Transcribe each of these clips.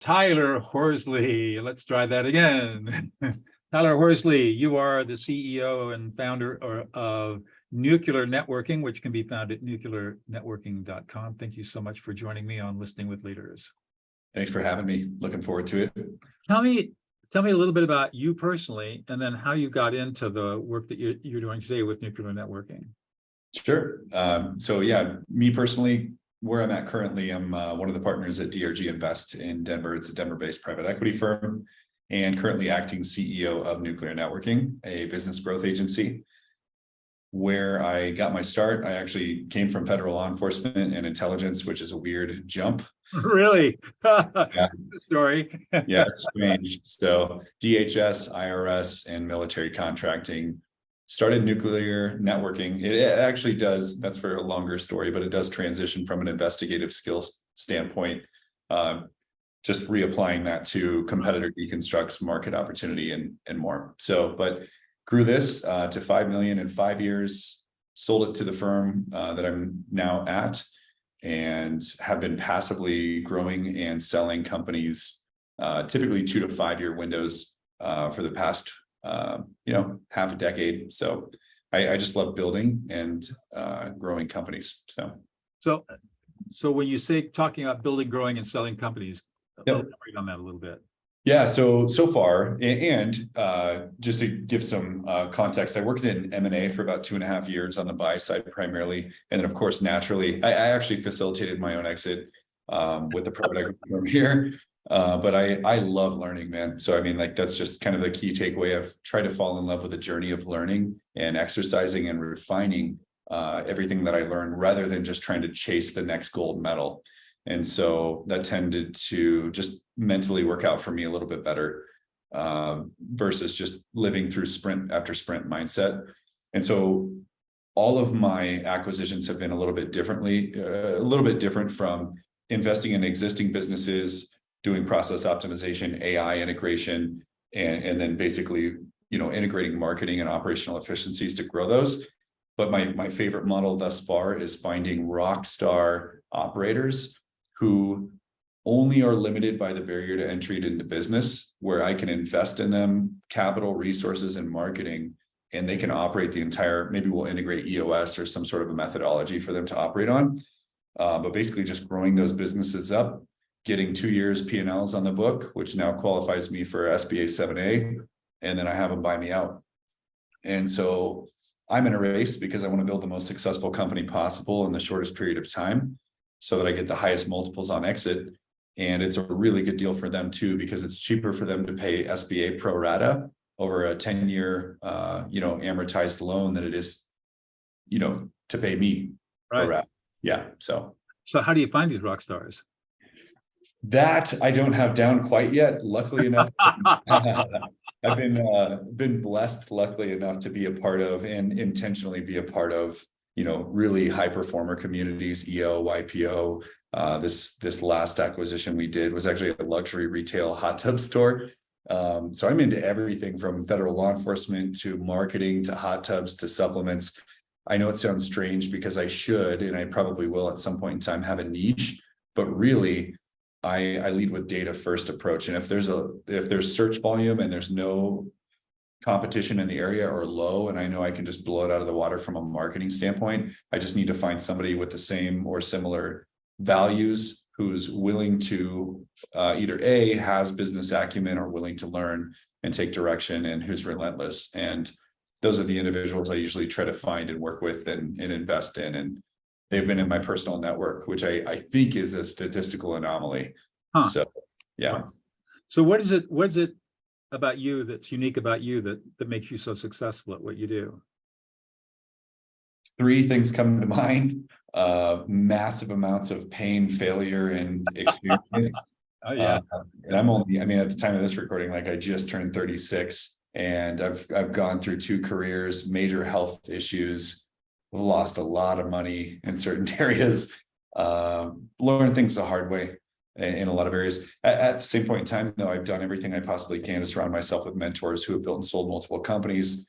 Tyler Horsley. Let's try that again. Tyler Horsley, you are the CEO and founder of Nuclear Networking, which can be found at nuclearnetworking.com. Thank you so much for joining me on Listening with Leaders. Thanks for having me. Looking forward to it. Tell me a little bit about you personally, and then how you got into the work that you're doing today with nuclear networking. Sure. So yeah, me personally, where I'm at currently, I'm one of the partners at DRG Invest in Denver. It's a Denver-based private equity firm, and currently acting CEO of Nuclear Networking, a business growth agency. Where I got my start, I actually came from federal law enforcement and intelligence, which is a weird jump. Really? Yeah. The story. Yeah, it's strange. So DHS, IRS, and military contracting. Started nuclear networking. It actually does, that's for a longer story, but it does transition from an investigative skills standpoint, just reapplying that to competitor deconstructs, market opportunity, and more. So, but grew this to 5 million in 5 years, sold it to the firm that I'm now at, and have been passively growing and selling companies, typically 2 to 5 year windows for the past half a decade. So I just love building and growing companies. So when you say talking about building, growing, and selling companies, elaborate on that a little bit. Yeah, so far, and just to give some context, I worked in M&A for about 2.5 years on the buy side primarily, and then of course, naturally, I actually facilitated my own exit with the private equity firm here. But I love learning, man. So I mean, like, that's just kind of the key takeaway. I've tried to fall in love with the journey of learning and exercising and refining everything that I learned, rather than just trying to chase the next gold medal. And so that tended to just mentally work out for me a little bit better versus just living through sprint after sprint mindset. And so all of my acquisitions have been a little bit different from investing in existing businesses, doing process optimization, AI integration, and then basically, integrating marketing and operational efficiencies to grow those. But my favorite model thus far is finding rock star operators who only are limited by the barrier to entry into business, where I can invest in them, capital, resources, and marketing, and they can operate the entire, maybe we'll integrate EOS or some sort of a methodology for them to operate on. But basically just growing those businesses up, getting 2 years P&Ls on the book, which now qualifies me for SBA 7A, and then I have them buy me out. And so I'm in a race because I want to build the most successful company possible in the shortest period of time, so that I get the highest multiples on exit. And it's a really good deal for them too, because it's cheaper for them to pay SBA pro rata over a 10-year, amortized loan than it is, to pay me pro rata. Yeah. So how do you find these rock stars? That I don't have down quite yet. Luckily enough, I've been blessed, luckily enough, to be a part of and intentionally be a part of, really high performer communities, EO, YPO. This last acquisition we did was actually a luxury retail hot tub store. So I'm into everything from federal law enforcement to marketing to hot tubs to supplements. I know it sounds strange because I should, and I probably will at some point in time, have a niche, but really I lead with data first approach. And if there's search volume and there's no competition in the area or low, and I know I can just blow it out of the water from a marketing standpoint, I just need to find somebody with the same or similar values who's willing to either A, has business acumen or willing to learn and take direction, and who's relentless. And those are the individuals I usually try to find and work with and invest in. And they've been in my personal network, which I think is a statistical anomaly. Huh. So, yeah. So what is it about you that's unique about you that makes you so successful at what you do? 3 things come to mind: massive amounts of pain, failure, and experience. Oh yeah. And at the time of this recording, like, I just turned 36, and I've gone through 2 careers, major health issues, lost a lot of money in certain areas, learned things the hard way in a lot of areas. At the same point in time, though, I've done everything I possibly can to surround myself with mentors who have built and sold multiple companies.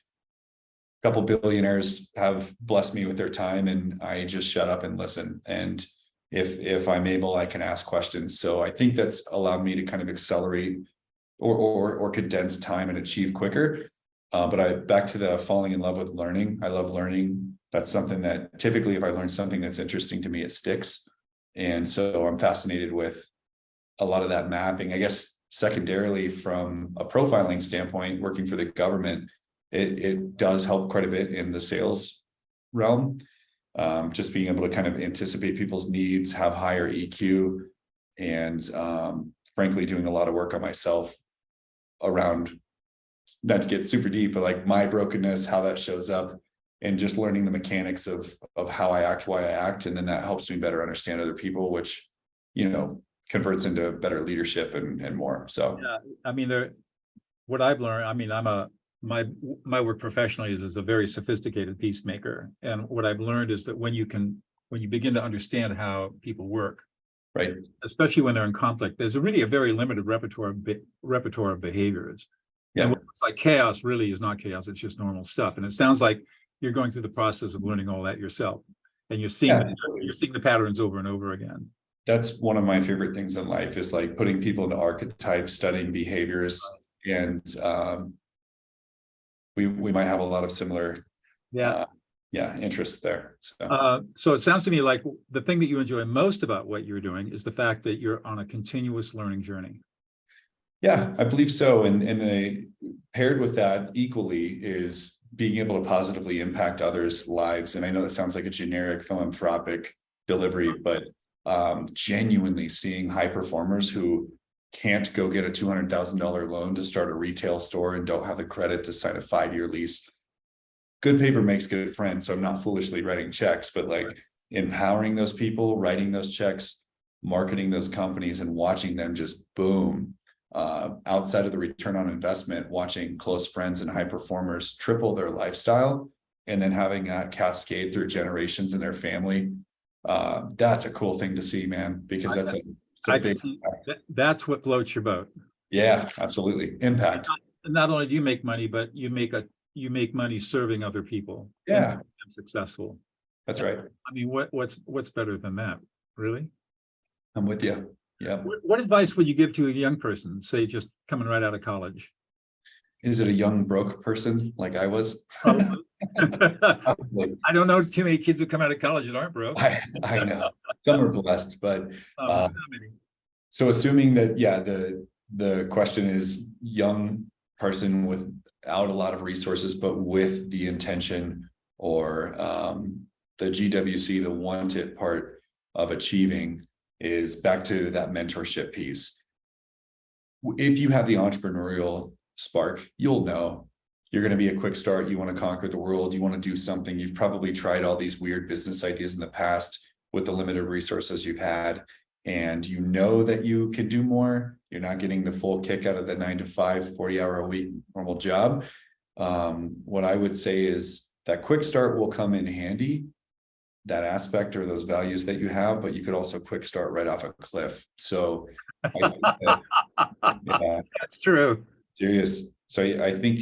A couple billionaires have blessed me with their time, and I just shut up and listen. And if I'm able, I can ask questions. So I think that's allowed me to kind of accelerate or condense time and achieve quicker. But back to the falling in love with learning. I love learning. That's something that typically, if I learn something that's interesting to me, it sticks. And so I'm fascinated with a lot of that mapping. I guess secondarily, from a profiling standpoint, working for the government, it does help quite a bit in the sales realm. Just being able to kind of anticipate people's needs, have higher EQ, and frankly, doing a lot of work on myself around, not to get super deep, but like my brokenness, how that shows up, and just learning the mechanics of how I act, why I act. And then that helps me better understand other people, which, converts into better leadership and more. So, yeah, I mean, what I've learned, I mean, my work professionally is as a very sophisticated peacemaker. And what I've learned is that when you begin to understand how people work, right, especially when they're in conflict, there's really a very limited repertoire of behaviors. yeah, And what looks like chaos really is not chaos, it's just normal stuff. And it sounds like you're going through the process of learning all that yourself, and you're seeing the patterns over and over again. That's one of my favorite things in life, is like putting people into archetypes, studying behaviors, and we might have a lot of similar interests there. So it sounds to me like the thing that you enjoy most about what you're doing is the fact that you're on a continuous learning journey. Yeah, I believe so. And paired with that equally is being able to positively impact others' lives. And I know that sounds like a generic philanthropic delivery, but genuinely seeing high performers who can't go get a $200,000 loan to start a retail store and don't have the credit to sign a 5-year lease. Good paper makes good friends. So I'm not foolishly writing checks, but like empowering those people, writing those checks, marketing those companies, and watching them just boom. Outside of the return on investment, watching close friends and high performers triple their lifestyle, and then having that cascade through generations in their family. That's a cool thing to see, man, because that's a big that's what floats your boat. Yeah, absolutely. Impact. Not only do you make money, but you make money serving other people. Yeah, and successful. That's right. I mean, what's better than that, really? I'm with you. Yeah. What advice would you give to a young person, say just coming right out of college? Is it a young broke person like I was? I don't know too many kids who come out of college that aren't broke. I know some are blessed, but so assuming that, the question is young person without a lot of resources, but with the intention or the GWC, the wanted part of achieving, is back to that mentorship piece. If you have the entrepreneurial spark, you'll know you're going to be a quick start. You want to conquer the world. You want to do something. You've probably tried all these weird business ideas in the past with the limited resources you've had, and you know that you can do more. You're not getting the full kick out of the 9-to-5, 40-hour-a-week normal job. What I would say is that quick start will come in handy, that aspect or those values that you have, but you could also quick start right off a cliff. So I think that, that's true. Serious. So I think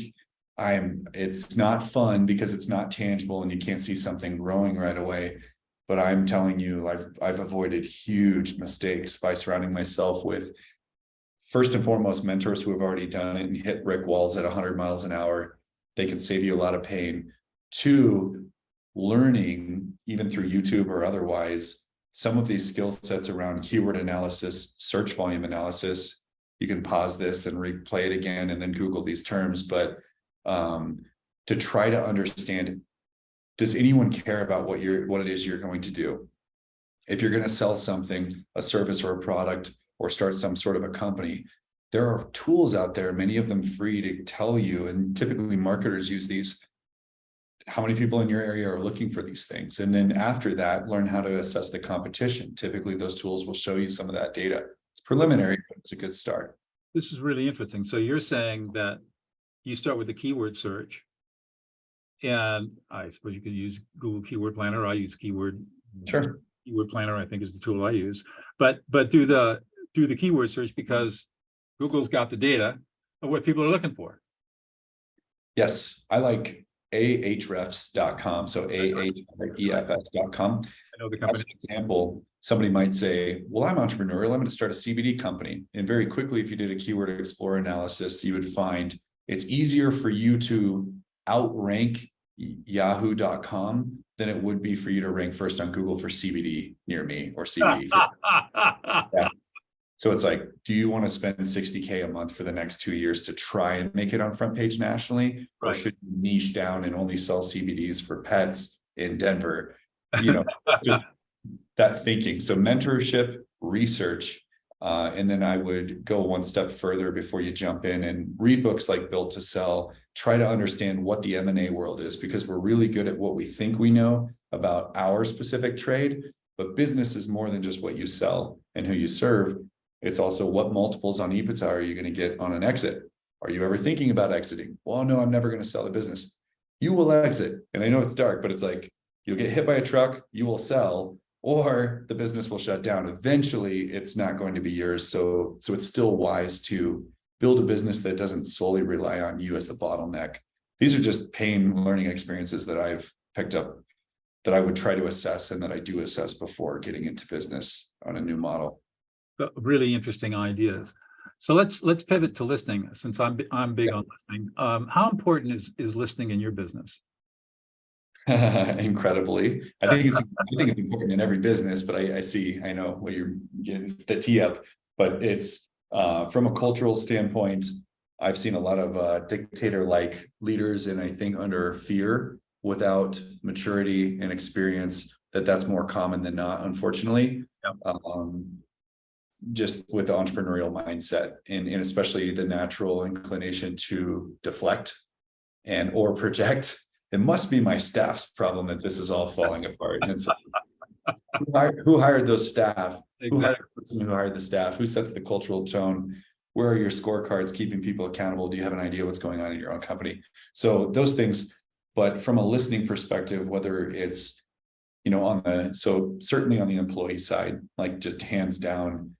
it's not fun because it's not tangible and you can't see something growing right away. But I'm telling you, I've avoided huge mistakes by surrounding myself with, first and foremost, mentors who have already done it and hit brick walls at 100 miles an hour. They can save you a lot of pain. 2, learning, even through YouTube or otherwise, some of these skill sets around keyword analysis, search volume analysis. You can pause this and replay it again and then Google these terms, but to try to understand, does anyone care about what it is you're going to do? If you're going to sell something, a service or a product, or start some sort of a company, there are tools out there, many of them free, to tell you, and typically marketers use these, how many people in your area are looking for these things. And then after that, learn how to assess the competition. Typically, those tools will show you some of that data. It's preliminary, but it's a good start. This is really interesting. So you're saying that you start with the keyword search, and I suppose you could use Google Keyword Planner. I use Keyword Planner, I think, is the tool I use. But do the keyword search, because Google's got the data of what people are looking for. Yes, I like ahrefs.com. So ahrefs.com. know the As company. an example, somebody might say, well, I'm entrepreneurial, I'm going to start a CBD company. And very quickly, if you did a keyword explorer analysis, you would find it's easier for you to outrank yahoo.com than it would be for you to rank first on Google for CBD near me or CBD. Yeah. So it's like, do you want to spend 60K a month for the next 2 years to try and make it on front page nationally? Or Right. should you niche down and only sell CBDs for pets in Denver? You know, just that thinking. So mentorship, research, and then I would go one step further before you jump in and read books like Built to Sell. Try to understand what the M&A world is, because we're really good at what we think we know about our specific trade, but business is more than just what you sell and who you serve. It's also what multiples on EBITDA are you going to get on an exit? Are you ever thinking about exiting? Well, no, I'm never going to sell the business. You will exit. And I know it's dark, but it's like, you'll get hit by a truck, you will sell, or the business will shut down. Eventually, it's not going to be yours. So it's still wise to build a business that doesn't solely rely on you as the bottleneck. These are just pain learning experiences that I've picked up that I would try to assess and that I do assess before getting into business on a new model. Really interesting ideas. So let's pivot to listening, since I'm big on listening. How important is listening in your business? Incredibly. I think it's important in every business, but I know what you're getting the tee up, but it's from a cultural standpoint, I've seen a lot of dictator-like leaders, and I think under fear without maturity and experience, that's more common than not, unfortunately. Yep. Just with the entrepreneurial mindset and especially the natural inclination to deflect and or project. It must be my staff's problem that this is all falling apart. And it's who hired those staff? Exactly. Who hired the person who hired the staff? Who sets the cultural tone? Where are your scorecards keeping people accountable? Do you have an idea what's going on in your own company? So those things, but from a listening perspective, whether it's, so certainly on the employee side, like just hands down,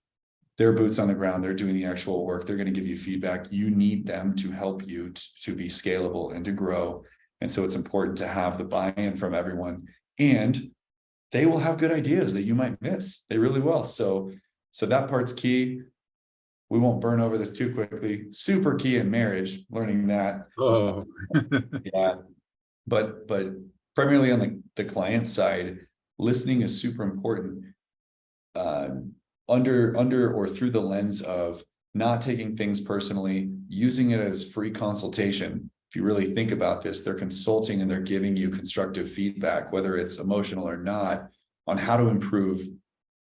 their boots on the ground, they're doing the actual work, they're going to give you feedback. You need them to help you to be scalable and to grow. And so it's important to have the buy-in from everyone, and they will have good ideas that you might miss. They really will. So that part's key. We won't burn over this too quickly. Super key in marriage, learning that. Oh, yeah. But primarily on the client side, listening is super important. Under or through the lens of not taking things personally, using it as free consultation. If you really think about this, they're consulting and they're giving you constructive feedback, whether it's emotional or not, on how to improve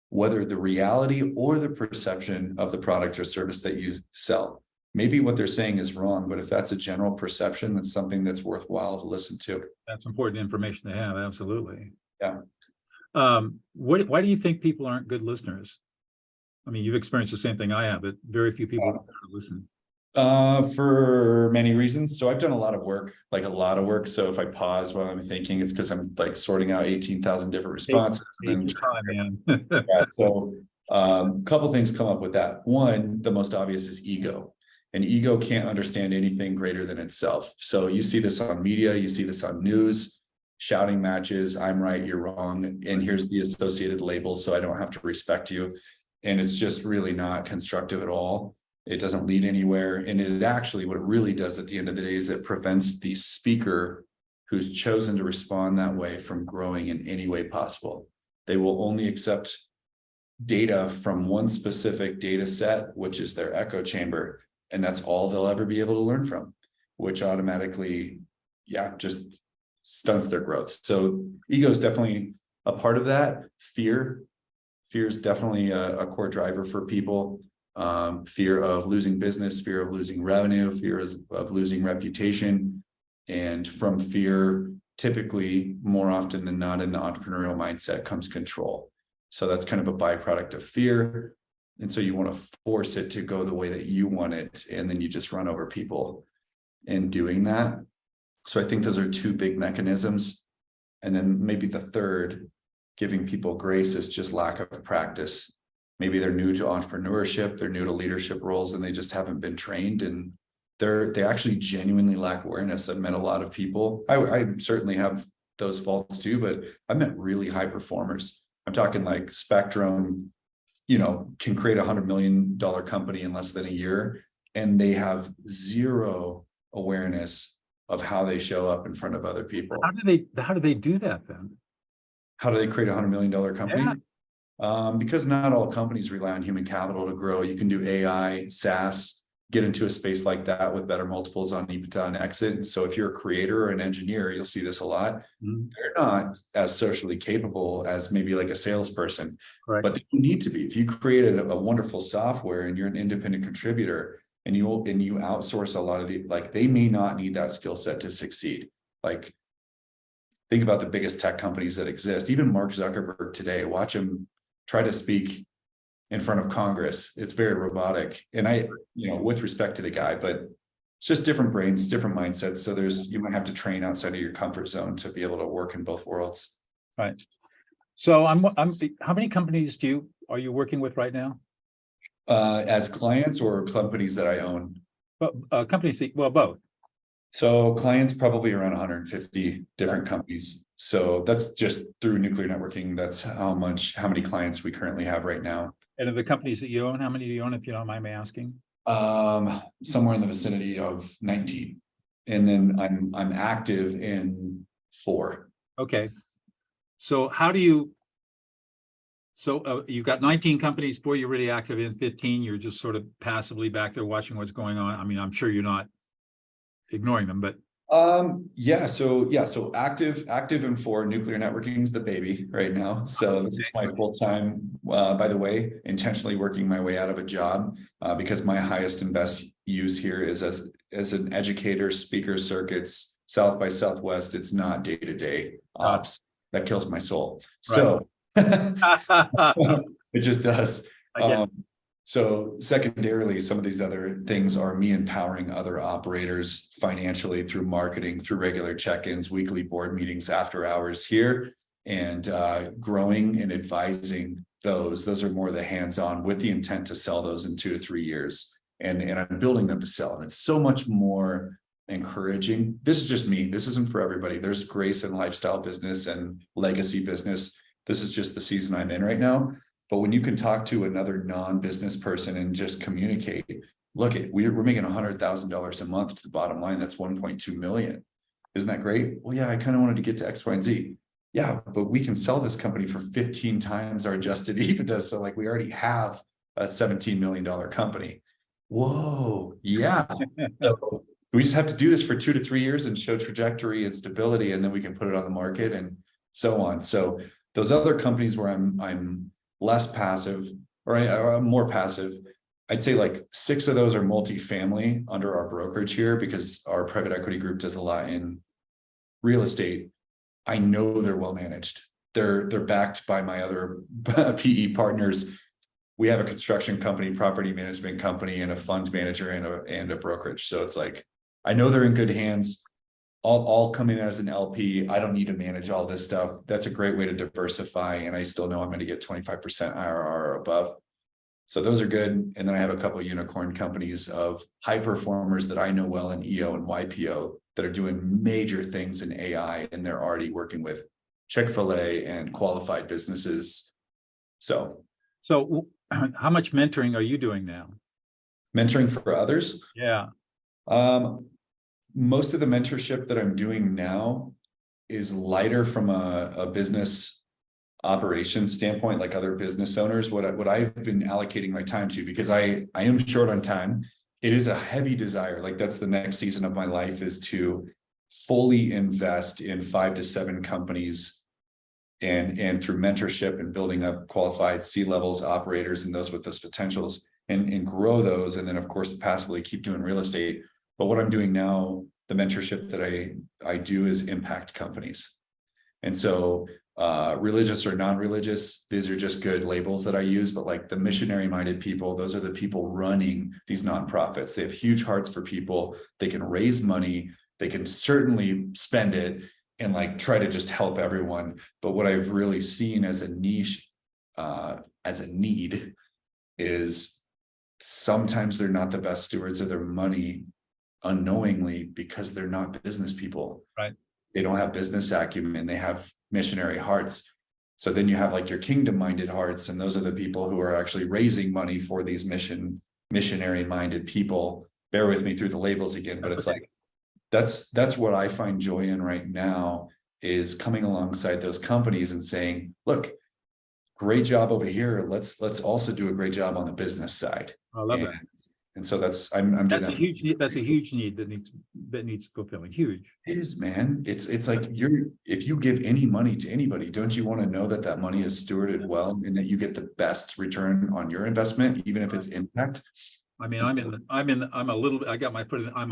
whether the reality or the perception of the product or service that you sell. Maybe what they're saying is wrong, but if that's a general perception, that's something that's worthwhile to listen to. That's important information to have. Absolutely. Yeah. Why do you think people aren't good listeners? I mean, you've experienced the same thing I have, but very few people listen. For many reasons. So I've done a lot of work. So if I pause while I'm thinking, it's because I'm like sorting out 18,000 different responses. So a couple things come up with that. One, the most obvious is ego. And ego can't understand anything greater than itself. So you see this on media, you see this on news, shouting matches, I'm right, you're wrong, and here's the associated label, so I don't have to respect you. And it's just really not constructive at all. It doesn't lead anywhere. And it actually, what it really does at the end of the day is it prevents the speaker who's chosen to respond that way from growing in any way possible. They will only accept data from one specific data set, which is their echo chamber. And that's all they'll ever be able to learn from, which automatically, just stunts their growth. So ego is definitely a part of that. Fear is definitely a core driver for people. Fear of losing business, fear of losing revenue, fear of losing reputation. And from fear, typically more often than not in the entrepreneurial mindset comes control. So that's kind of a byproduct of fear. And so you want to force it to go the way that you want it. And then you just run over people in doing that. So I think those are two big mechanisms. And then maybe the third, giving people grace, is just lack of practice. Maybe they're new to entrepreneurship, they're new to leadership roles, and they just haven't been trained, and they actually genuinely lack awareness. I've met a lot of people. I certainly have those faults too, but I've met really high performers. I'm talking like Spectrum, can create $100 million company in less than a year, and they have zero awareness of how they show up in front of other people. How do they do that then? How do they create $100 million company? Yeah. Because not all companies rely on human capital to grow. You can do AI, SaaS, get into a space like that with better multiples on EBITDA and exit. And so if you're a creator or an engineer, you'll see this a lot. They're not as socially capable as maybe like a salesperson, Correct. but they need to be. If you created a wonderful software and you're an independent contributor and you outsource a lot of they may not need that skill set to succeed. Like, think about the biggest tech companies that exist. Even Mark Zuckerberg today, watch him try to speak in front of Congress. It's very robotic. And with respect to the guy, but it's just different brains, different mindsets. So you might have to train outside of your comfort zone to be able to work in both worlds. Right. So how many companies are you working with right now? As clients or companies that I own? But companies, both. So clients probably around 150 different companies. So that's just through nuclear networking. That's how many clients we currently have right now. And of the companies that you own, how many do you own, if you don't mind me asking? Somewhere in the vicinity of 19. And then I'm active in 4. Okay. So you've got 19 companies, 4 you're really active in, 15 you're just sort of passively back there watching what's going on. I mean, I'm sure you're not ignoring them, but so active in 4. Nuclear networking is the baby right now. So this is my full-time, by the way, intentionally working my way out of a job, because my highest and best use here is as an educator, speaker circuits, South by Southwest. It's not day-to-day ops. That kills my soul. Right. So it just does. So secondarily, some of these other things are me empowering other operators financially through marketing, through regular check-ins, weekly board meetings, after hours here, and growing and advising those. Those are more the hands-on with the intent to sell those in 2 to 3 years. And I'm building them to sell. And it's so much more encouraging. This is just me. This isn't for everybody. There's grace and lifestyle business and legacy business. This is just the season I'm in right now. But when you can talk to another non-business person and just communicate, look, we're making $100,000 a month to the bottom line. That's 1.2 million. Isn't that great? Well, yeah, I kind of wanted to get to X, Y, and Z. Yeah, but we can sell this company for 15 times our adjusted EBITDA. So we already have a $17 million company. Whoa, yeah. So we just have to do this for 2 to 3 years and show trajectory and stability, and then we can put it on the market and so on. So those other companies where I'm less passive, or I'm more passive, I'd say 6 of those are multifamily under our brokerage here, because our private equity group does a lot in real estate. I know they're well managed. They're backed by my other PE partners. We have a construction company, property management company, and a fund manager and a brokerage. So it's I know they're in good hands. I'll come in as an LP. I don't need to manage all this stuff. That's a great way to diversify. And I still know I'm going to get 25% IRR or above. So those are good. And then I have a couple of unicorn companies of high performers that I know well in EO and YPO that are doing major things in AI. And they're already working with Chick-fil-A and qualified businesses. So how much mentoring are you doing now? Mentoring for others? Yeah. Most of the mentorship that I'm doing now is lighter from a business operations standpoint, like other business owners. What I've been allocating my time to, because I am short on time, it is a heavy desire. That's the next season of my life, is to fully invest in 5 to 7 companies and through mentorship and building up qualified C-levels operators and those with those potentials and grow those. And then of course, passively keep doing real estate. But what I'm doing now, the mentorship that I do is impact companies. And so religious or non-religious, these are just good labels that I use, but the missionary minded people, those are the people running these nonprofits. They have huge hearts for people. They can raise money. They can certainly spend it and try to just help everyone. But what I've really seen as a niche, as a need, is sometimes they're not the best stewards of their money unknowingly, because they're not business people. Right. they don't have business acumen, they have missionary hearts. So then you have like your kingdom minded hearts, and those are the people who are actually raising money for these missionary minded people. Bear with me through the labels again, but it's like that's what I find joy in right now, is coming alongside those companies and saying, look, great job over here, let's also do a great job on the business side. I love that. And so I'm doing that. That's a huge need that needs fulfilling. Huge. It is, man. It's like if you give any money to anybody, don't you want to know that that money is stewarded well and that you get the best return on your investment, even if it's impact? I mean, I'm a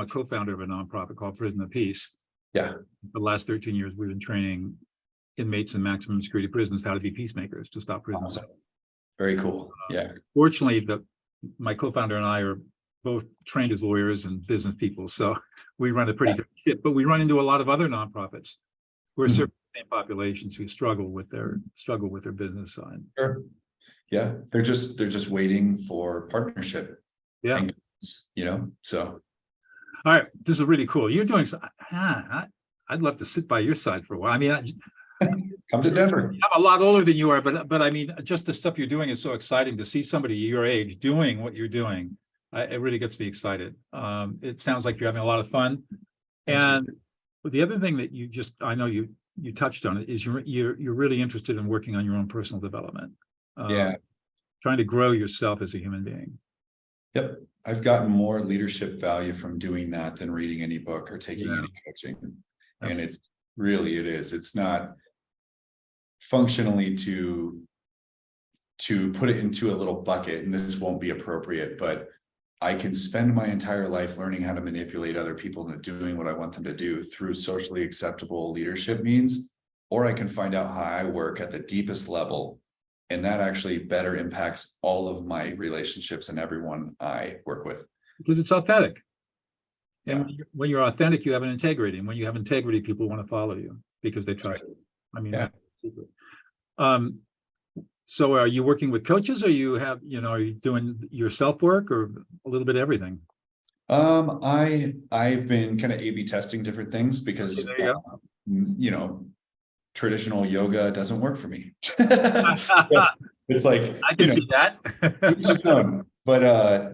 co-founder of a nonprofit called Prison of Peace. Yeah. For the last 13 years, we've been training inmates in maximum security prisons how to be peacemakers, to stop prison. Awesome. Very cool. Yeah. Fortunately, my co-founder and I are both trained as lawyers and business people, so we run a pretty good ship. But we run into a lot of other nonprofits who are serving the same populations who struggle with their business side. Sure. Yeah, they're just waiting for partnership. Yeah. And, so. All right, this is really cool. You're doing. I'd love to sit by your side for a while. I mean, come to Denver. I'm a lot older than you are, but I mean, just the stuff you're doing is so exciting. To see somebody your age doing what you're doing, it really gets me excited. It sounds like you're having a lot of fun. And the other thing that I know you touched on it, is you're really interested in working on your own personal development. Trying to grow yourself as a human being. Yep. I've gotten more leadership value from doing that than reading any book or taking any coaching. And it is. It's not functionally to put it into a little bucket, and this won't be appropriate, but I can spend my entire life learning how to manipulate other people into doing what I want them to do through socially acceptable leadership means, or I can find out how I work at the deepest level, and that actually better impacts all of my relationships and everyone I work with. Because it's authentic. And when you're authentic, you have an integrity. And when you have integrity, people want to follow you because they trust you. I mean, that's secret. So are you working with coaches, or are you doing your self work, or a little bit of everything? I've been kind of A/B testing different things because traditional yoga doesn't work for me. It's like I can see that. But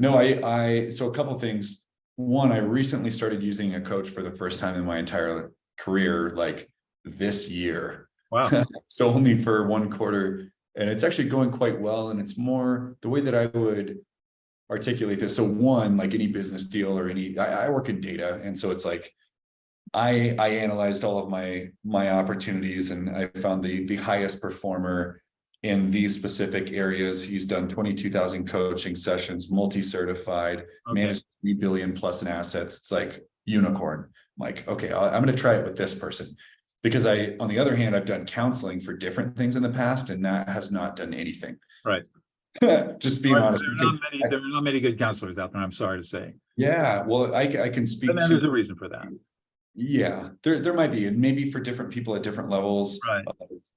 no, so a couple things. One, I recently started using a coach for the first time in my entire career, like this year. Wow. So only for one quarter, and it's actually going quite well. And it's more the way that I would articulate this. So one, like any business deal or I work in data. And so it's like, I analyzed all of my opportunities, and I found the highest performer in these specific areas. He's done 22,000 coaching sessions, multi-certified, managed 3 billion plus in assets. It's like unicorn. I'm like, okay, I'm going to try it with this person, because on the other hand, I've done counseling for different things in the past, and that has not done anything. Right. Just being honest. There are not many good counselors out there, I'm sorry to say. Yeah, well, I can speak to. There's a reason for that. Yeah, there might be, and maybe for different people at different levels,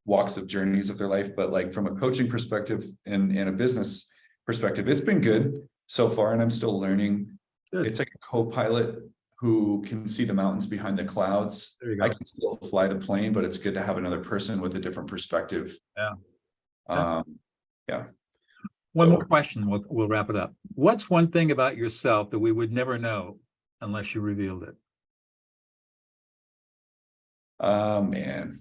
walks of journeys of their life. But like from a coaching perspective and a business perspective, it's been good so far, and I'm still learning. Good. It's like a co-pilot who can see the mountains behind the clouds. There you go. I can still fly the plane, but it's good to have another person with a different perspective. Yeah. One more question, we'll wrap it up. What's one thing about yourself that we would never know unless you revealed it? Oh man,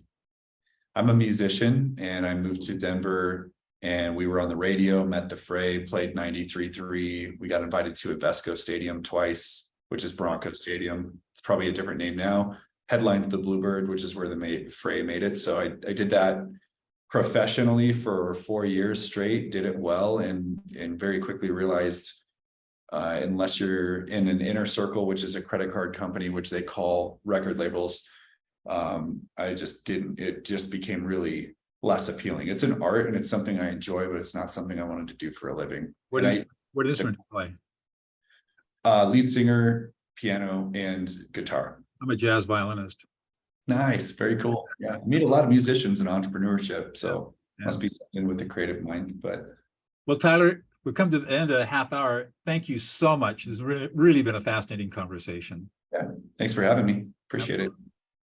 I'm a musician, and I moved to Denver, and we were on the radio, met the Fray, played 93.3. We got invited to Invesco Stadium twice, which is Bronco Stadium. It's probably a different name now. Headlined the Bluebird, which is where the Fray made it. So I did that professionally for 4 years straight, did it well, and very quickly realized unless you're in an inner circle, which is a credit card company, which they call record labels, it just became really less appealing. It's an art and it's something I enjoy, but it's not something I wanted to do for a living. What instrument do you play? Lead singer, piano, and guitar. I'm a jazz violinist. Nice, very cool. Yeah, I meet a lot of musicians in entrepreneurship, so must be something with the creative mind. But well, Tyler, we've come to the end of the half hour. Thank you so much. It's really been a fascinating conversation. Yeah, thanks for having me. Appreciate it.